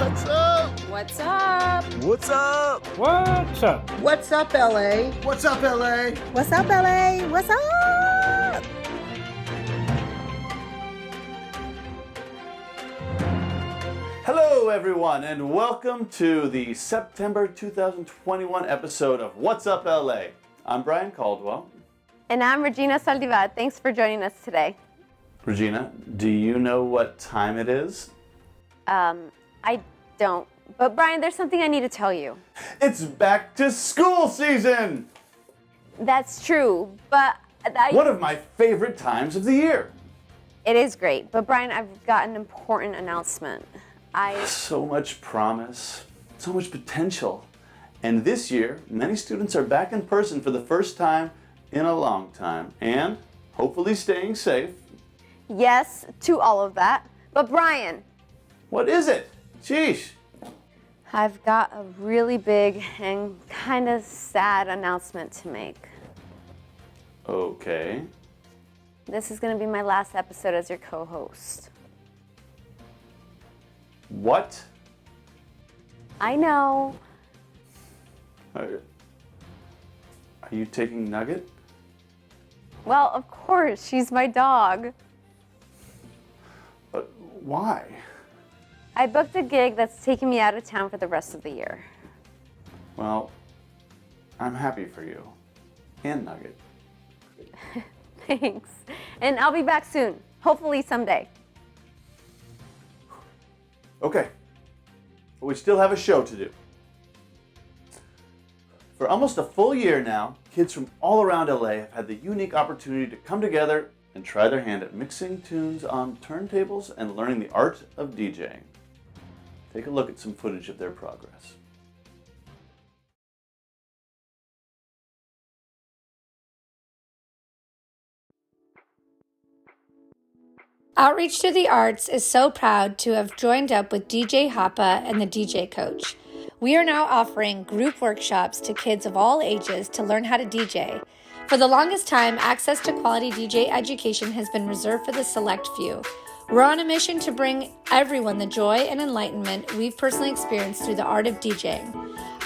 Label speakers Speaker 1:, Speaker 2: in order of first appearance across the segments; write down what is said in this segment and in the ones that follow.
Speaker 1: What's up?
Speaker 2: What's up?
Speaker 1: What's up?
Speaker 3: What's up?
Speaker 4: What's up, LA?
Speaker 1: What's up, LA?
Speaker 4: What's up, LA? What's up?
Speaker 1: Hello, everyone, and welcome to the September 2021 episode of What's Up, LA. I'm Brian Caldwell.
Speaker 2: And I'm Regina Saldivar. Thanks for joining us today.
Speaker 1: Regina, do you know what time it is?
Speaker 2: I don't. But Brian, there's something I need to tell you.
Speaker 1: It's back to school season!
Speaker 2: That's true, but
Speaker 1: One of my favorite times of the year.
Speaker 2: It is great. But Brian, I've got an important announcement.
Speaker 1: So much promise, so much potential. And this year, many students are back in person for the first time in a long time. And hopefully staying safe.
Speaker 2: Yes, to all of that. But Brian,
Speaker 1: What is it? Sheesh.
Speaker 2: I've got a really big and kind of sad announcement to make.
Speaker 1: Okay.
Speaker 2: This is going to be my last episode as your co-host.
Speaker 1: What?
Speaker 2: I know.
Speaker 1: Are you taking Nugget?
Speaker 2: Well, of course, she's my dog.
Speaker 1: But why?
Speaker 2: I booked a gig that's taking me out of town for the rest of the year.
Speaker 1: Well, I'm happy for you. And Nugget.
Speaker 2: Thanks. And I'll be back soon. Hopefully someday.
Speaker 1: Okay. But we still have a show to do. For almost a full year now, kids from all around LA have had the unique opportunity to come together and try their hand at mixing tunes on turntables and learning the art of DJing. Take a look at some footage of their progress.
Speaker 5: Outreach to the Arts is so proud to have joined up with DJ Hapa and the DJ Coach. We are now offering group workshops to kids of all ages to learn how to DJ. For the longest time, access to quality DJ education has been reserved for the select few. We're on a mission to bring everyone the joy and enlightenment we've personally experienced through the art of DJing.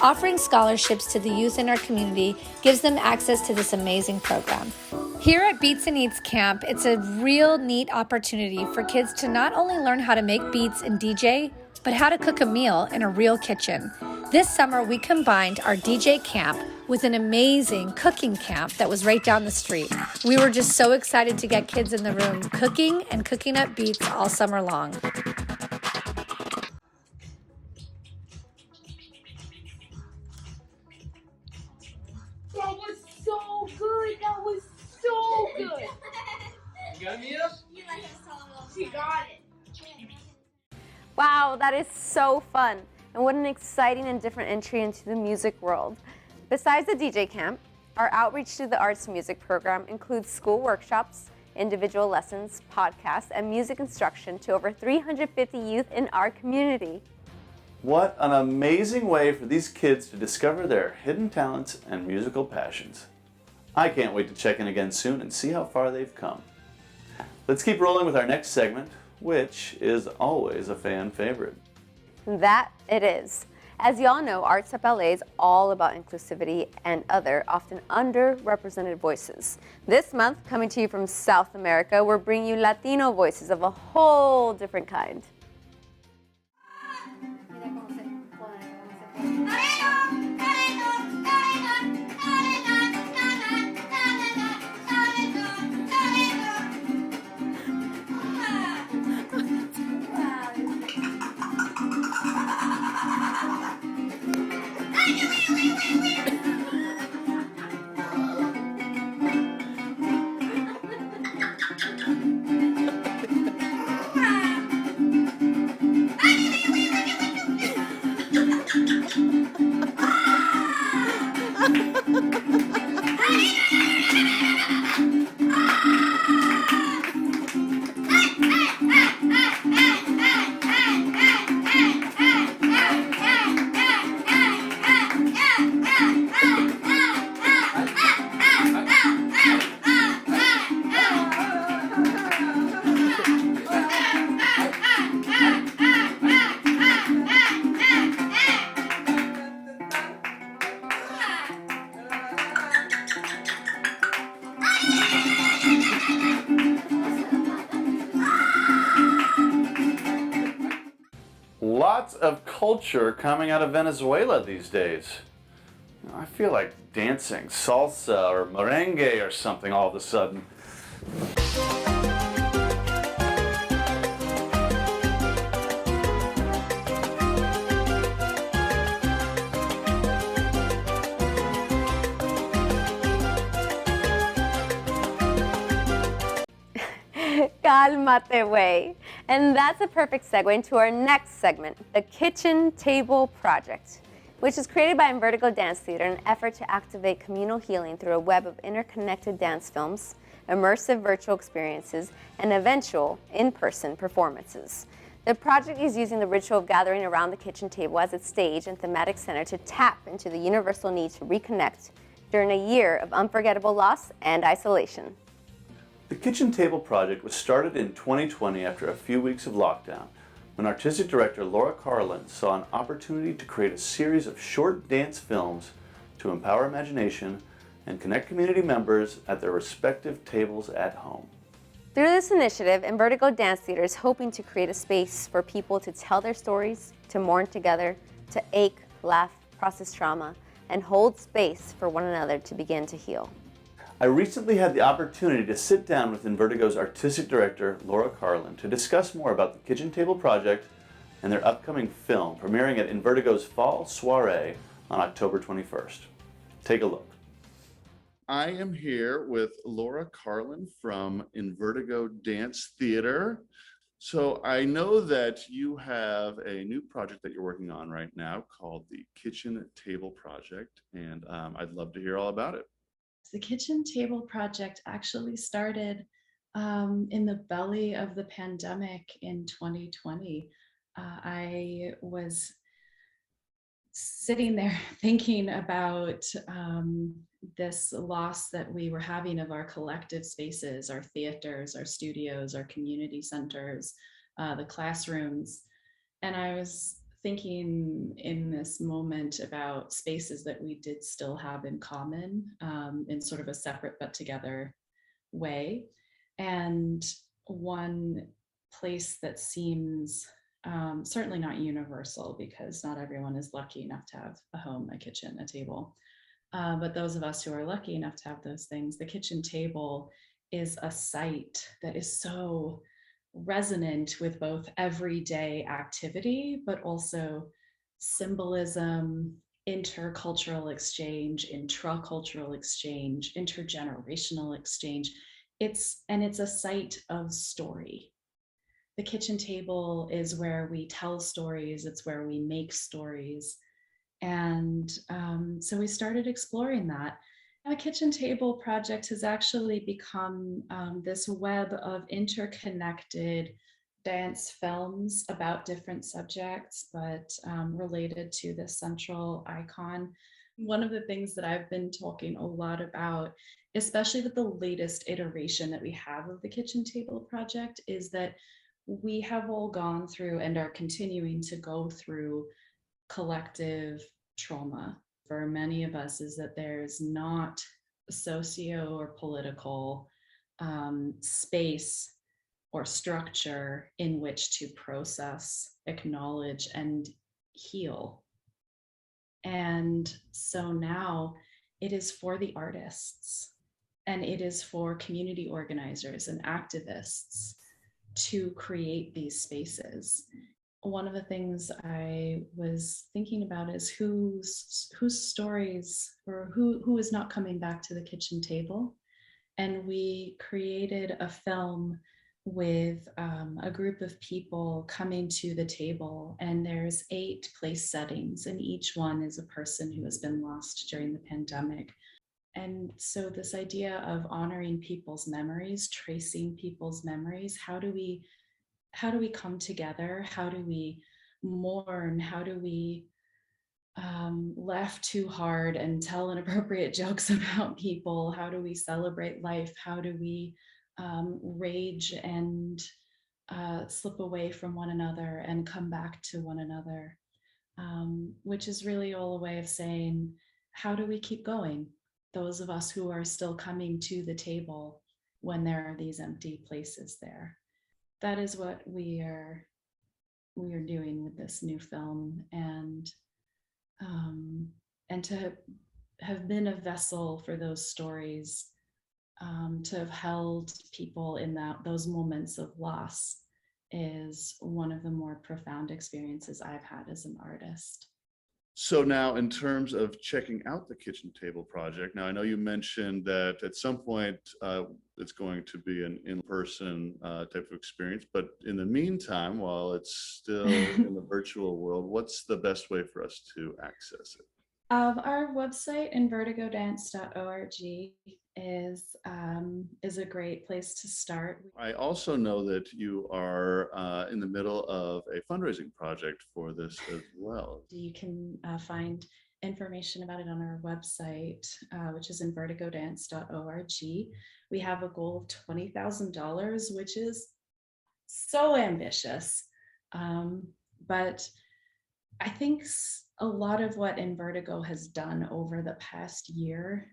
Speaker 5: Offering scholarships to the youth in our community gives them access to this amazing program. Here at Beats and Eats Camp, it's a real neat opportunity for kids to not only learn how to make beats and DJ, but how to cook a meal in a real kitchen. This summer, we combined our DJ camp with an amazing cooking camp that was right down the street. We were just so excited to get kids in the room cooking and cooking up beats all summer long.
Speaker 6: That was so good. That was so good.
Speaker 7: You got me up?
Speaker 6: She got it.
Speaker 2: Wow, that is so fun. And what an exciting and different entry into the music world. Besides the DJ camp, our Outreach to the Arts music program includes school workshops, individual lessons, podcasts, and music instruction to over 350 youth in our community.
Speaker 1: What an amazing way for these kids to discover their hidden talents and musical passions. I can't wait to check in again soon and see how far they've come. Let's keep rolling with our next segment, which is always a fan favorite.
Speaker 2: That it is. As y'all know, Arts Up LA is all about inclusivity and other, often underrepresented voices. This month, coming to you from South America, we're bringing you Latino voices of a whole different kind.
Speaker 1: lots of culture coming out of Venezuela these days. I feel like dancing salsa or merengue or something all of a sudden.
Speaker 2: Calmate way. And that's a perfect segue into our next segment, the Kitchen Table Project, which is created by Invertigo Dance Theater in an effort to activate communal healing through a web of interconnected dance films, immersive virtual experiences, and eventual in-person performances. The project is using the ritual of gathering around the kitchen table as its stage and thematic center to tap into the universal need to reconnect during a year of unforgettable loss and isolation.
Speaker 1: The Kitchen Table Project was started in 2020 after a few weeks of lockdown, when artistic director Karlin saw an opportunity to create a series of short dance films to empower imagination and connect community members at their respective tables at home.
Speaker 2: Through this initiative, Invertigo Dance Theater is hoping to create a space for people to tell their stories, to mourn together, to ache, laugh, process trauma, and hold space for one another to begin to heal.
Speaker 1: I recently had the opportunity to sit down with Invertigo's artistic director, Karlin, to discuss more about the Kitchen Table Project and their upcoming film, premiering at Invertigo's Fall Soiree on October 21st. Take a look. I am here with Karlin from Invertigo Dance Theater. So I know that you have a new project that you're working on right now called the Kitchen Table Project, and I'd love to hear all about it.
Speaker 3: The Kitchen Table Project actually started in the belly of the pandemic in 2020. I was sitting there thinking about this loss that we were having of our collective spaces, our theaters, our studios, our community centers, the classrooms. And I was thinking in this moment about spaces that we did still have in common in sort of a separate but together way. And one place that seems certainly not universal, because not everyone is lucky enough to have a home, a kitchen, a table. But those of us who are lucky enough to have those things, the kitchen table is a site that is so resonant with both everyday activity, but also symbolism, intercultural exchange, intracultural exchange, intergenerational exchange. It's a site of story. The kitchen table is where we tell stories, it's where we make stories. And so we started exploring that. The Kitchen Table Project has actually become this web of interconnected dance films about different subjects, but related to this central icon. One of the things that I've been talking a lot about, especially with the latest iteration that we have of the Kitchen Table Project, is that we have all gone through and are continuing to go through collective trauma. For many of us, is that there's not socio or political space or structure in which to process, acknowledge, and heal. And so now it is for the artists, and it is for community organizers and activists to create these spaces. One of the things I was thinking about is whose stories, or who is not coming back to the kitchen table. And we created a film with a group of people coming to the table, and there's 8 place settings, and each one is a person who has been lost during the pandemic. And so this idea of honoring people's memories, tracing people's memories, how do we come together? How do we mourn? How do we laugh too hard and tell inappropriate jokes about people? How do we celebrate life? How do we rage and slip away from one another and come back to one another? Which is really all a way of saying, how do we keep going? Those of us who are still coming to the table when there are these empty places there. That is what we are we are doing with this new film, and to have been a vessel for those stories, to have held people in those moments of loss is one of the more profound experiences I've had as an artist.
Speaker 1: So now, in terms of checking out the Kitchen Table project, now I know you mentioned that at some point it's going to be an in-person type of experience, but in the meantime, while it's still in the virtual world, what's the best way for us to access it?
Speaker 3: Our website, invertigodance.org, is a great place to start.
Speaker 1: I also know that you are in the middle of a fundraising project for this as well.
Speaker 3: You can find information about it on our website, which is invertigodance.org. We have a goal of $20,000, which is so ambitious. But I think a lot of what Invertigo has done over the past year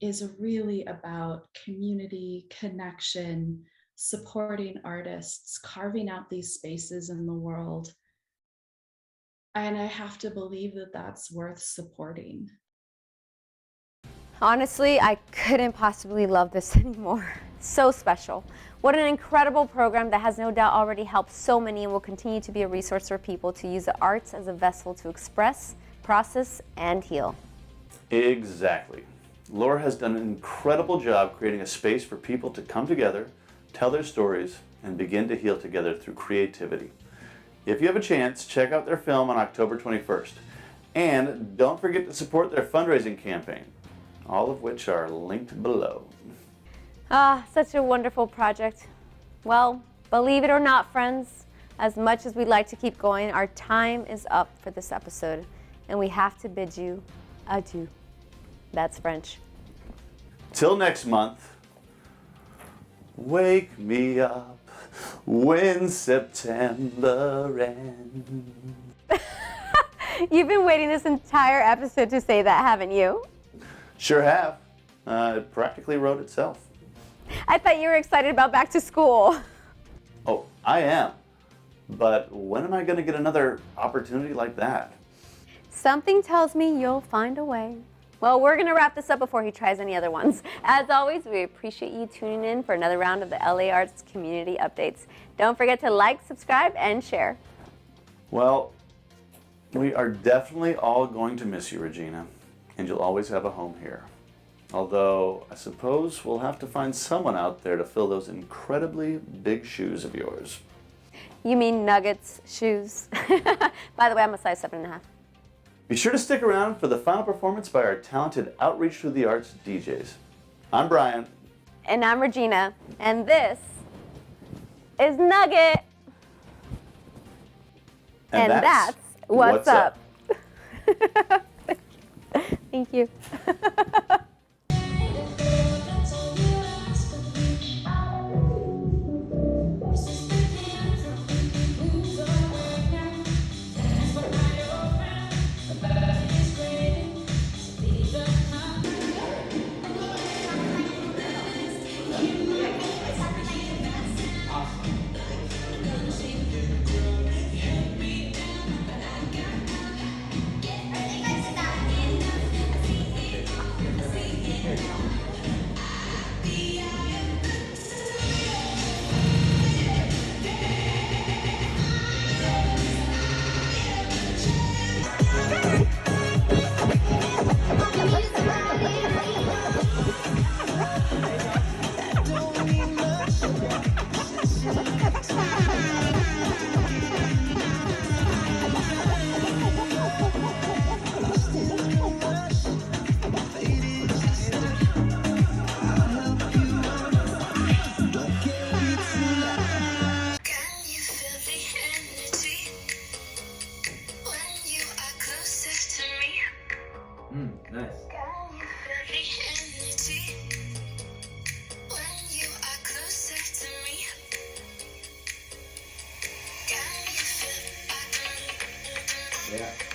Speaker 3: is really about community, connection, supporting artists, carving out these spaces in the world. And I have to believe that that's worth supporting.
Speaker 2: Honestly, I couldn't possibly love this anymore. So special. What an incredible program that has no doubt already helped so many and will continue to be a resource for people to use the arts as a vessel to express, process, and heal.
Speaker 1: Exactly. Laura has done an incredible job creating a space for people to come together, tell their stories, and begin to heal together through creativity. If you have a chance, check out their film on October 21st. And don't forget to support their fundraising campaign, all of which are linked below.
Speaker 2: Ah, such a wonderful project. Well, believe it or not, friends, as much as we'd like to keep going, our time is up for this episode, and we have to bid you adieu. That's French.
Speaker 1: Till next month, wake me up when September ends.
Speaker 2: You've been waiting this entire episode to say that, haven't you?
Speaker 1: Sure have. It practically wrote itself.
Speaker 2: I thought you were excited about back to school.
Speaker 1: Oh, I am. But when am I going to get another opportunity like that?
Speaker 2: Something tells me you'll find a way. Well, we're going to wrap this up before he tries any other ones. As always, we appreciate you tuning in for another round of the LA Arts Community Updates. Don't forget to like, subscribe, and share.
Speaker 1: Well, we are definitely all going to miss you, Regina, and you'll always have a home here. Although, I suppose we'll have to find someone out there to fill those incredibly big shoes of yours.
Speaker 2: You mean Nuggets shoes? By the way, I'm a size 7.5.
Speaker 1: Be sure to stick around for the final performance by our talented Outreach Through the Arts DJs. I'm Brian.
Speaker 2: And I'm Regina. And this is Nugget. And that's what's up. Thank you.
Speaker 7: Nice. Yeah.